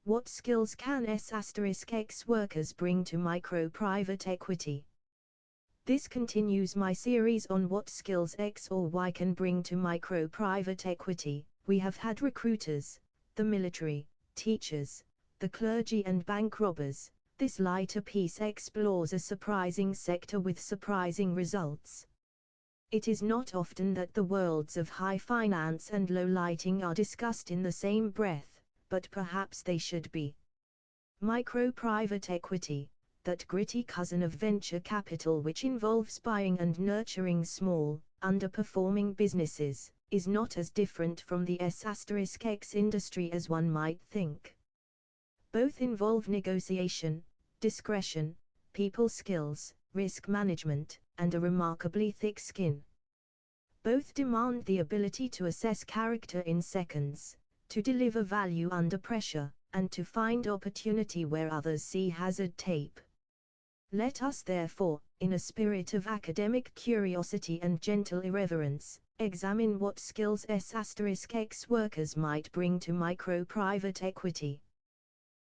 What skills can S*X workers bring to micro-private equity? This continues my series on what skills X or Y can bring to micro-private equity. We have had recruiters, the military, teachers, the clergy and bank robbers. This lighter piece explores a surprising sector with surprising results. It is not often that the worlds of high finance and low lighting are discussed in the same breath, but perhaps they should be. Micro-private equity, that gritty cousin of venture capital which involves buying and nurturing small, underperforming businesses, is not as different from the S*X industry as one might think. Both involve negotiation, discretion, people skills, risk management, and a remarkably thick skin. Both demand the ability to assess character in seconds, to deliver value under pressure, and to find opportunity where others see hazard tape. Let us therefore, in a spirit of academic curiosity and gentle irreverence, examine what skills S*X workers might bring to micro-private equity.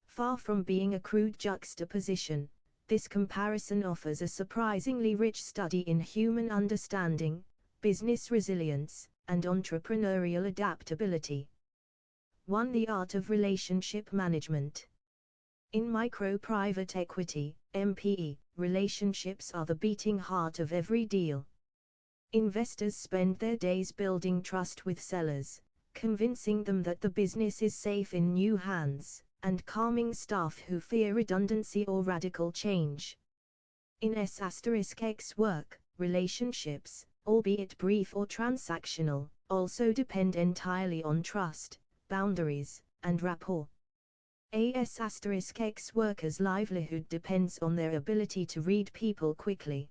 Far from being a crude juxtaposition, this comparison offers a surprisingly rich study in human understanding, business resilience, and entrepreneurial adaptability. 1. The art of relationship management. In micro-private equity, MPE, relationships are the beating heart of every deal. Investors spend their days building trust with sellers, convincing them that the business is safe in new hands, and calming staff who fear redundancy or radical change. In S*X work, relationships, albeit brief or transactional, also depend entirely on trust, boundaries, and rapport. A S*X workers' livelihood depends on their ability to read people quickly.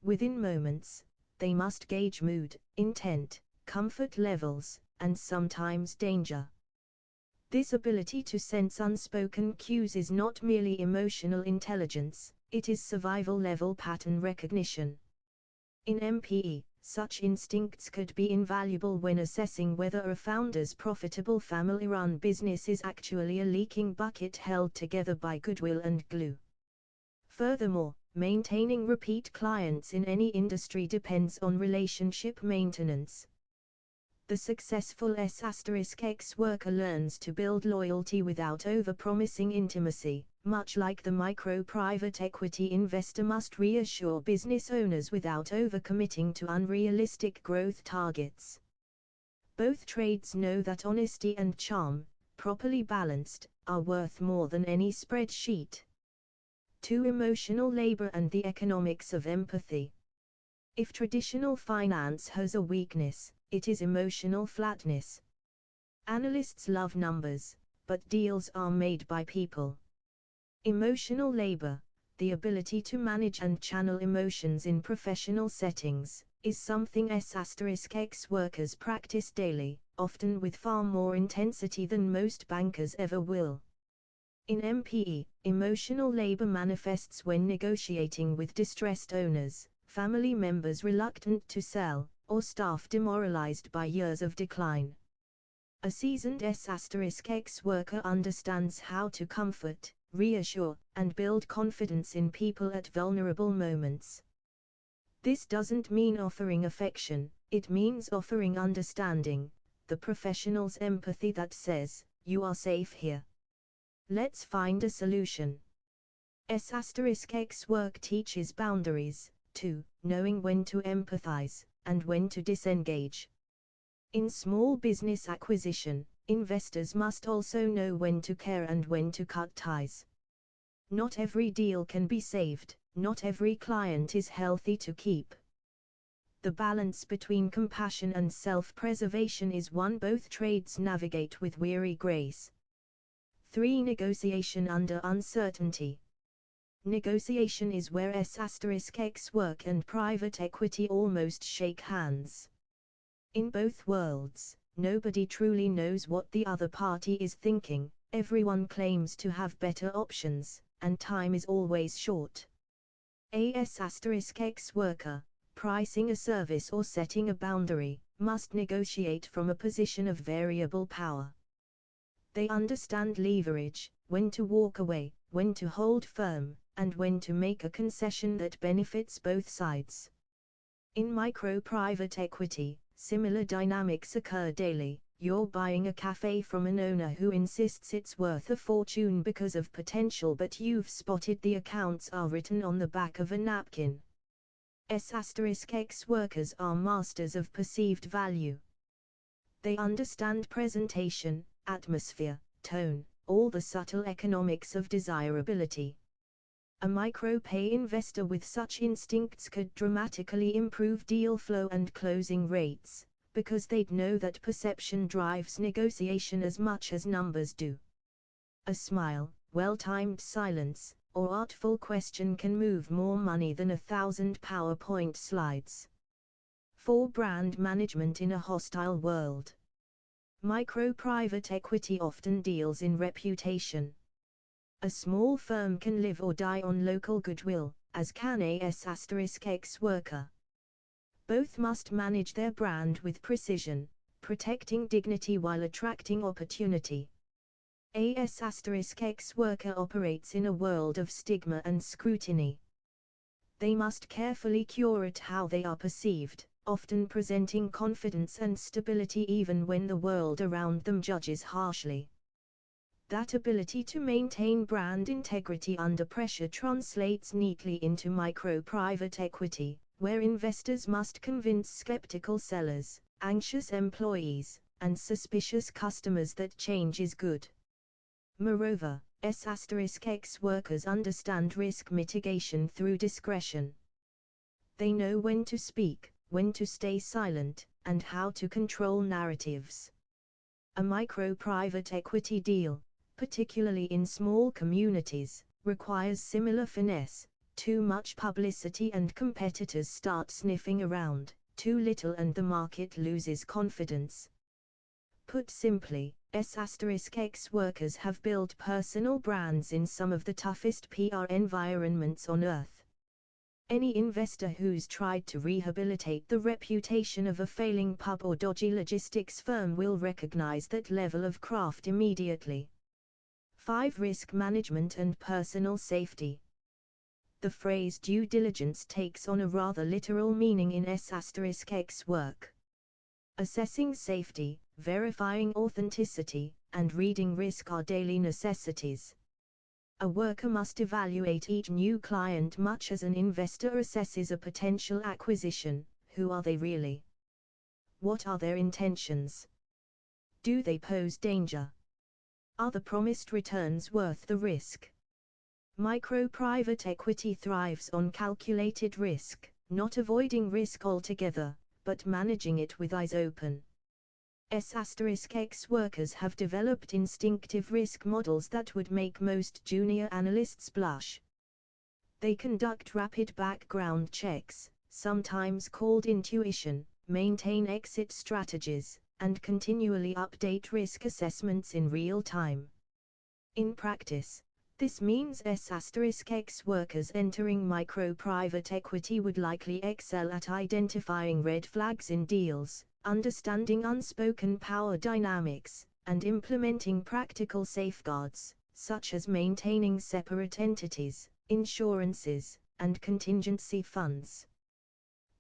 Within moments, they must gauge mood, intent, comfort levels, and sometimes danger. This ability to sense unspoken cues is not merely emotional intelligence, it is survival-level pattern recognition. In MPE, such instincts could be invaluable when assessing whether a founder's profitable family-run business is actually a leaking bucket held together by goodwill and glue. Furthermore, maintaining repeat clients in any industry depends on relationship maintenance. The successful S*X worker learns to build loyalty without over-promising intimacy, much like the micro-private equity investor must reassure business owners without over-committing to unrealistic growth targets. Both trades know that honesty and charm, properly balanced, are worth more than any spreadsheet. 2. Emotional labor and the economics of empathy. If traditional finance has a weakness, it is emotional flatness. Analysts love numbers, but deals are made by people. Emotional labor, the ability to manage and channel emotions in professional settings, is something S*X workers practice daily, often with far more intensity than most bankers ever will. In MPE, emotional labor manifests when negotiating with distressed owners, family members reluctant to sell, or staff demoralized by years of decline. A seasoned S*X worker understands how to comfort, reassure, and build confidence in people at vulnerable moments. This doesn't mean offering affection, it means offering understanding, the professional's empathy that says, "You are safe here. Let's find a solution." S*X work teaches boundaries, too, knowing when to empathize, and when to disengage. In small business acquisition, investors must also know when to care and when to cut ties. Not every deal can be saved, not every client is healthy to keep. The balance between compassion and self-preservation is one both trades navigate with weary grace. 3. Negotiation under uncertainty. Negotiation is where S*X work and private equity almost shake hands. In both worlds, nobody truly knows what the other party is thinking, everyone claims to have better options, and time is always short. A S*X worker, pricing a service or setting a boundary, must negotiate from a position of variable power. They understand leverage, when to walk away, when to hold firm, and when to make a concession that benefits both sides. In micro-private equity, similar dynamics occur daily. You're buying a cafe from an owner who insists it's worth a fortune because of potential, but you've spotted the accounts are written on the back of a napkin. X workers are masters of perceived value. They understand presentation, atmosphere, tone, all the subtle economics of desirability. A micro-pay investor with such instincts could dramatically improve deal flow and closing rates, because they'd know that perception drives negotiation as much as numbers do. A smile, well-timed silence, or artful question can move more money than 1,000 PowerPoint slides. 4. Brand management in a hostile world. Micro-private equity often deals in reputation. A small firm can live or die on local goodwill, as can a S*X worker. Both must manage their brand with precision, protecting dignity while attracting opportunity. A S*X worker operates in a world of stigma and scrutiny. They must carefully curate how they are perceived, often presenting confidence and stability even when the world around them judges harshly. That ability to maintain brand integrity under pressure translates neatly into micro-private equity, where investors must convince skeptical sellers, anxious employees, and suspicious customers that change is good. Moreover, S*X workers understand risk mitigation through discretion. They know when to speak, when to stay silent, and how to control narratives. A micro-private equity deal, particularly in small communities, requires similar finesse. Too much publicity and competitors start sniffing around, too little and the market loses confidence. Put simply, S*X workers have built personal brands in some of the toughest PR environments on earth. Any investor who's tried to rehabilitate the reputation of a failing pub or dodgy logistics firm will recognize that level of craft immediately. 5. Risk management and personal safety. The phrase due diligence takes on a rather literal meaning in S*X work. Assessing safety, verifying authenticity, and reading risk are daily necessities. A worker must evaluate each new client much as an investor assesses a potential acquisition. Who are they really? What are their intentions? Do they pose danger? Are the promised returns worth the risk? Micro-private equity thrives on calculated risk, not avoiding risk altogether, but managing it with eyes open. S*X workers have developed instinctive risk models that would make most junior analysts blush. They conduct rapid background checks, sometimes called intuition, maintain exit strategies, and continually update risk assessments in real time. In practice, this means S*X workers entering micro-private equity would likely excel at identifying red flags in deals, understanding unspoken power dynamics, and implementing practical safeguards, such as maintaining separate entities, insurances, and contingency funds.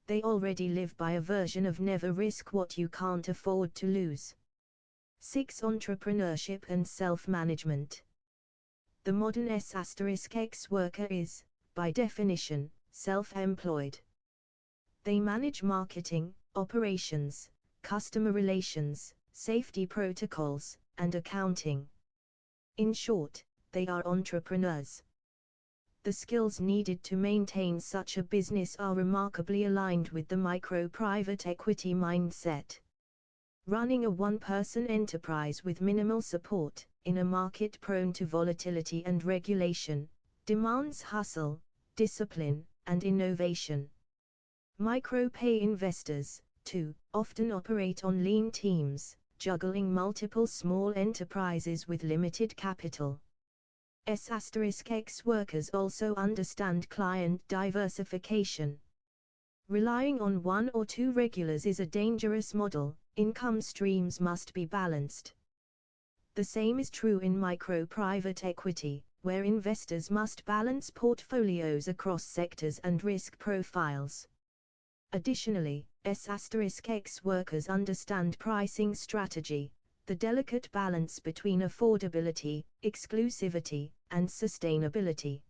They already live by a version of never risk what you can't afford to lose. 6. Entrepreneurship and self-management. The modern S*X worker is, by definition, self-employed. They manage marketing, operations, customer relations, safety protocols, and accounting. In short, they are entrepreneurs. The skills needed to maintain such a business are remarkably aligned with the micro-private equity mindset. Running a one-person enterprise with minimal support, in a market prone to volatility and regulation, demands hustle, discipline, and innovation. Micro-pay investors, too, often operate on lean teams, juggling multiple small enterprises with limited capital. S*X workers also understand client diversification. Relying on one or two regulars is a dangerous model. Income streams must be balanced. The same is true in micro-private equity, where investors must balance portfolios across sectors and risk profiles. Additionally, S*X workers understand pricing strategy, the delicate balance between affordability, exclusivity, and sustainability.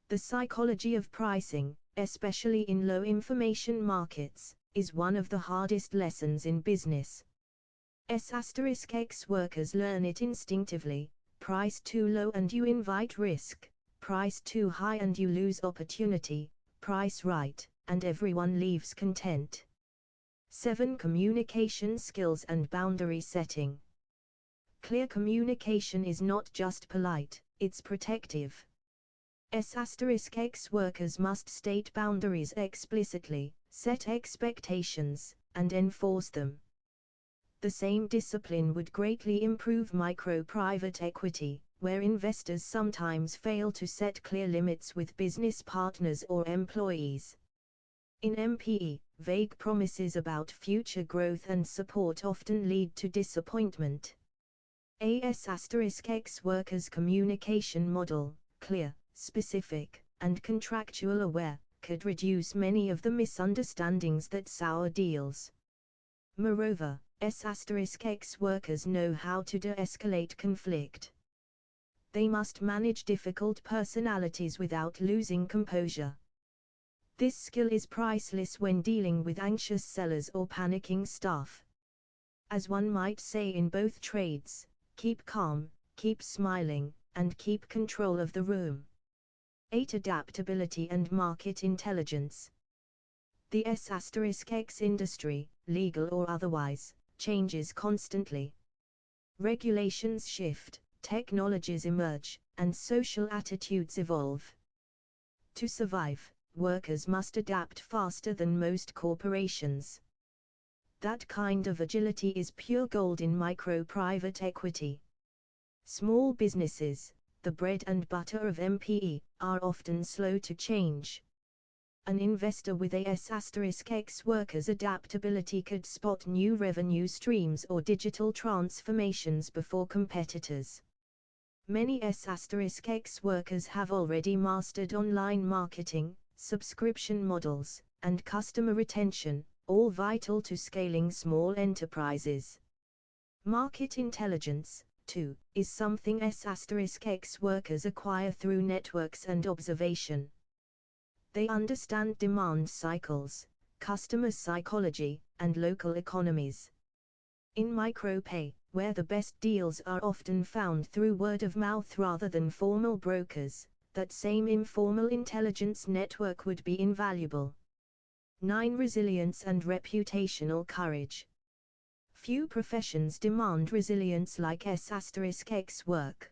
The psychology of pricing, especially in low-information markets, is one of the hardest lessons in business. S*X workers learn it instinctively: price too low and you invite risk, price too high and you lose opportunity, price right, and everyone leaves content. 7. Communication skills and boundary setting. Clear communication is not just polite, it's protective. S*X workers must state boundaries explicitly, set expectations, and enforce them. The same discipline would greatly improve micro-private equity, where investors sometimes fail to set clear limits with business partners or employees. In MPE, vague promises about future growth and support often lead to disappointment. S*X workers' communication model, clear, specific, and contractual aware, could reduce many of the misunderstandings that sour deals. Moreover, S*X workers know how to de-escalate conflict. They must manage difficult personalities without losing composure. This skill is priceless when dealing with anxious sellers or panicking staff. As one might say in both trades, keep calm, keep smiling, and keep control of the room. 8. Adaptability and market intelligence. The S*X industry, legal or otherwise, changes constantly. Regulations shift, technologies emerge, and social attitudes evolve. To survive, workers must adapt faster than most corporations. That kind of agility is pure gold in micro-private equity. Small businesses, the bread and butter of MPE, are often slow to change. An investor with a S*X workers' adaptability could spot new revenue streams or digital transformations before competitors. Many S*X workers have already mastered online marketing, subscription models, and customer retention, all vital to scaling small enterprises. Market intelligence, too, is something S*X workers acquire through networks and observation. They understand demand cycles, customer psychology, and local economies. In micro-pay, where the best deals are often found through word of mouth rather than formal brokers, that same informal intelligence network would be invaluable. 9. Resilience and reputational courage. Few professions demand resilience like S*X work.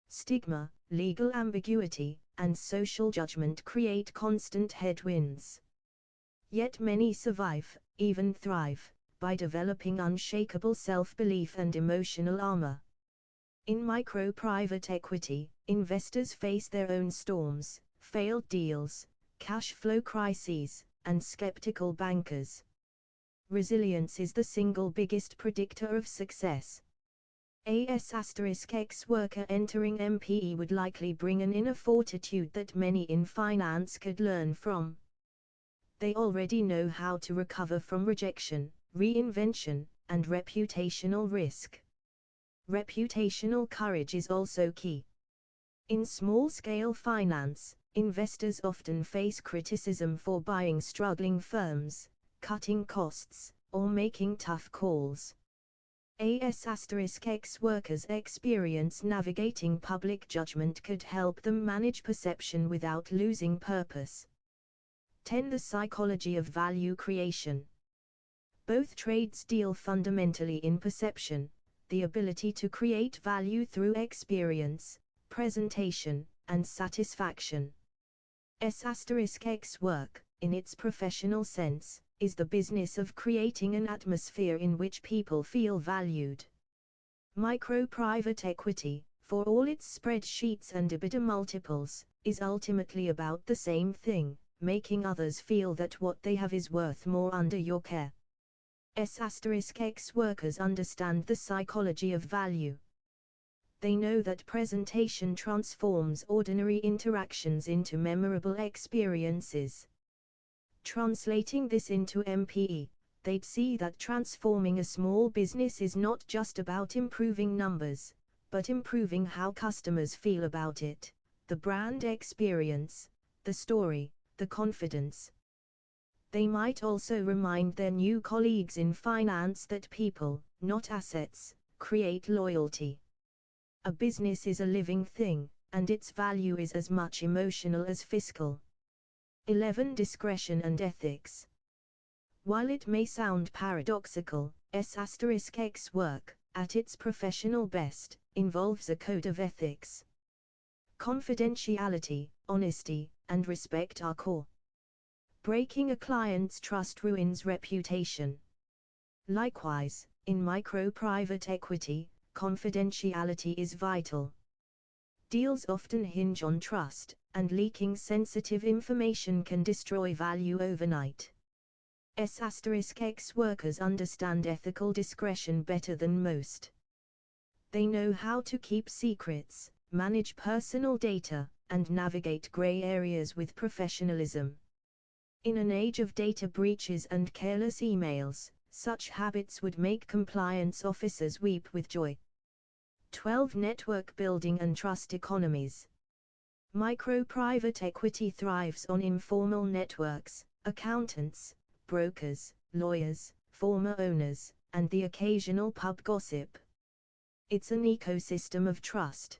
Stigma, legal ambiguity, and social judgment create constant headwinds. Yet many survive, even thrive, by developing unshakable self-belief and emotional armor. In micro-private equity, investors face their own storms, failed deals, cash flow crises, and skeptical bankers. Resilience is the single biggest predictor of success. A S*X worker entering MPE would likely bring an inner fortitude that many in finance could learn from. They already know how to recover from rejection, reinvention, and reputational risk. Reputational courage is also key. In small-scale finance, investors often face criticism for buying struggling firms, cutting costs, or making tough calls. A S*X workers' experience navigating public judgment could help them manage perception without losing purpose. 10. The psychology of value creation. Both trades deal fundamentally in perception, the ability to create value through experience, presentation, and satisfaction. S*X work, in its professional sense, is the business of creating an atmosphere in which people feel valued. Micro-private equity, for all its spreadsheets and EBITDA multiples, is ultimately about the same thing: making others feel that what they have is worth more under your care. S*X workers understand the psychology of value, They know that presentation transforms ordinary interactions into memorable experiences. Translating this into MPE, they'd see that transforming a small business is not just about improving numbers, but improving how customers feel about it, the brand experience, the story, the confidence. They might also remind their new colleagues in finance that people, not assets, create loyalty. A business is a living thing, and its value is as much emotional as fiscal. 11. Discretion and ethics. While it may sound paradoxical, S*X work, at its professional best, involves a code of ethics. Confidentiality, honesty, and respect are core. Breaking a client's trust ruins reputation. Likewise, in micro-private equity, confidentiality is vital. Deals often hinge on trust, and leaking sensitive information can destroy value overnight. S*X workers understand ethical discretion better than most. They know how to keep secrets, manage personal data, and navigate gray areas with professionalism. In an age of data breaches and careless emails, such habits would make compliance officers weep with joy. 12. Network building and trust economies. Micro-private equity thrives on informal networks, accountants, brokers, lawyers, former owners, and the occasional pub gossip. It's an ecosystem of trust.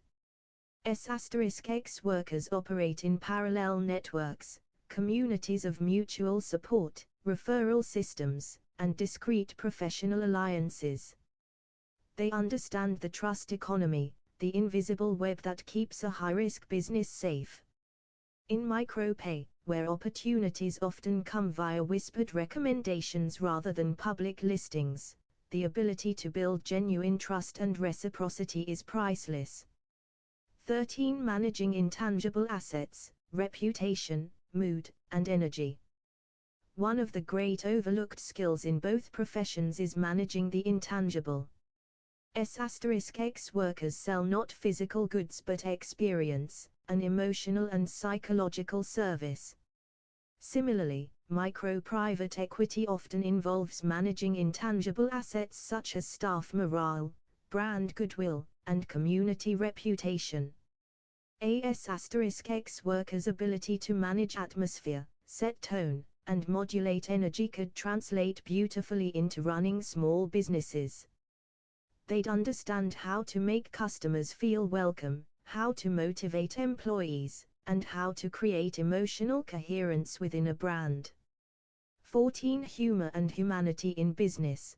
S*X workers operate in parallel networks, communities of mutual support, referral systems, and discrete professional alliances. They understand the trust economy, the invisible web that keeps a high-risk business safe. In micropay, where opportunities often come via whispered recommendations rather than public listings, the ability to build genuine trust and reciprocity is priceless. 13. Managing intangible assets, reputation, mood, and energy. One of the great overlooked skills in both professions is managing the intangible. S*X workers sell not physical goods but experience, an emotional and psychological service. Similarly, micro-private equity often involves managing intangible assets such as staff morale, brand goodwill, and community reputation. S*X workers' ability to manage atmosphere, set tone, and modulate energy could translate beautifully into running small businesses. They'd understand how to make customers feel welcome, how to motivate employees, and how to create emotional coherence within a brand. 14. Humor and humanity in business.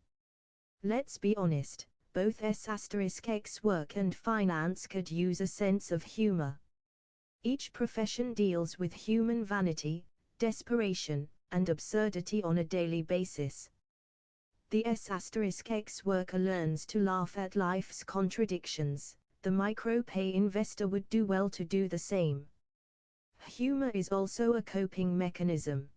Let's be honest, both S*X work and finance could use a sense of humor. Each profession deals with human vanity, desperation, and absurdity on a daily basis. The S*X worker learns to laugh at life's contradictions. The micro-pay investor would do well to do the same. Humor is also a coping mechanism.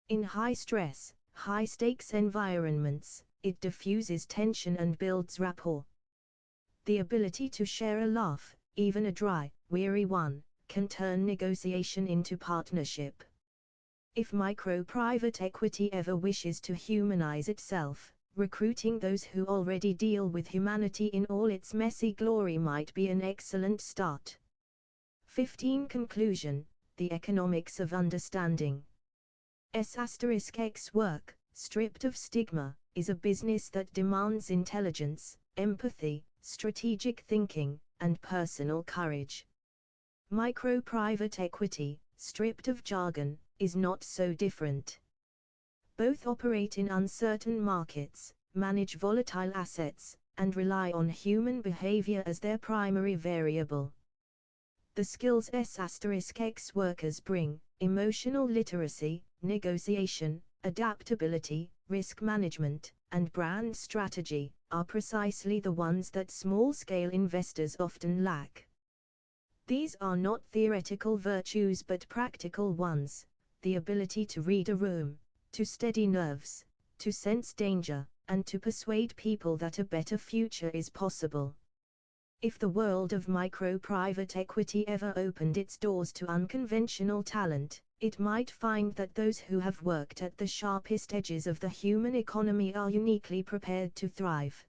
In high-stress, high-stakes environments, it diffuses tension and builds rapport. The ability to share a laugh, even a dry, weary one, can turn negotiation into partnership. If micro-private equity ever wishes to humanize itself, recruiting those who already deal with humanity in all its messy glory might be an excellent start. 15. Conclusion: the economics of understanding. S*X work, stripped of stigma, is a business that demands intelligence, empathy, strategic thinking, and personal courage. Micro-private equity, stripped of jargon, is not so different. Both operate in uncertain markets, manage volatile assets, and rely on human behavior as their primary variable. The skills S*X workers bring, emotional literacy, negotiation, adaptability, risk management, and brand strategy, are precisely the ones that small-scale investors often lack. These are not theoretical virtues but practical ones: the ability to read a room, to steady nerves, to sense danger, and to persuade people that a better future is possible. If the world of micro-private equity ever opened its doors to unconventional talent, it might find that those who have worked at the sharpest edges of the human economy are uniquely prepared to thrive.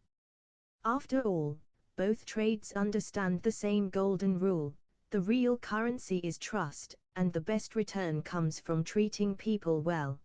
After all, both trades understand the same golden rule: the real currency is trust, and the best return comes from treating people well.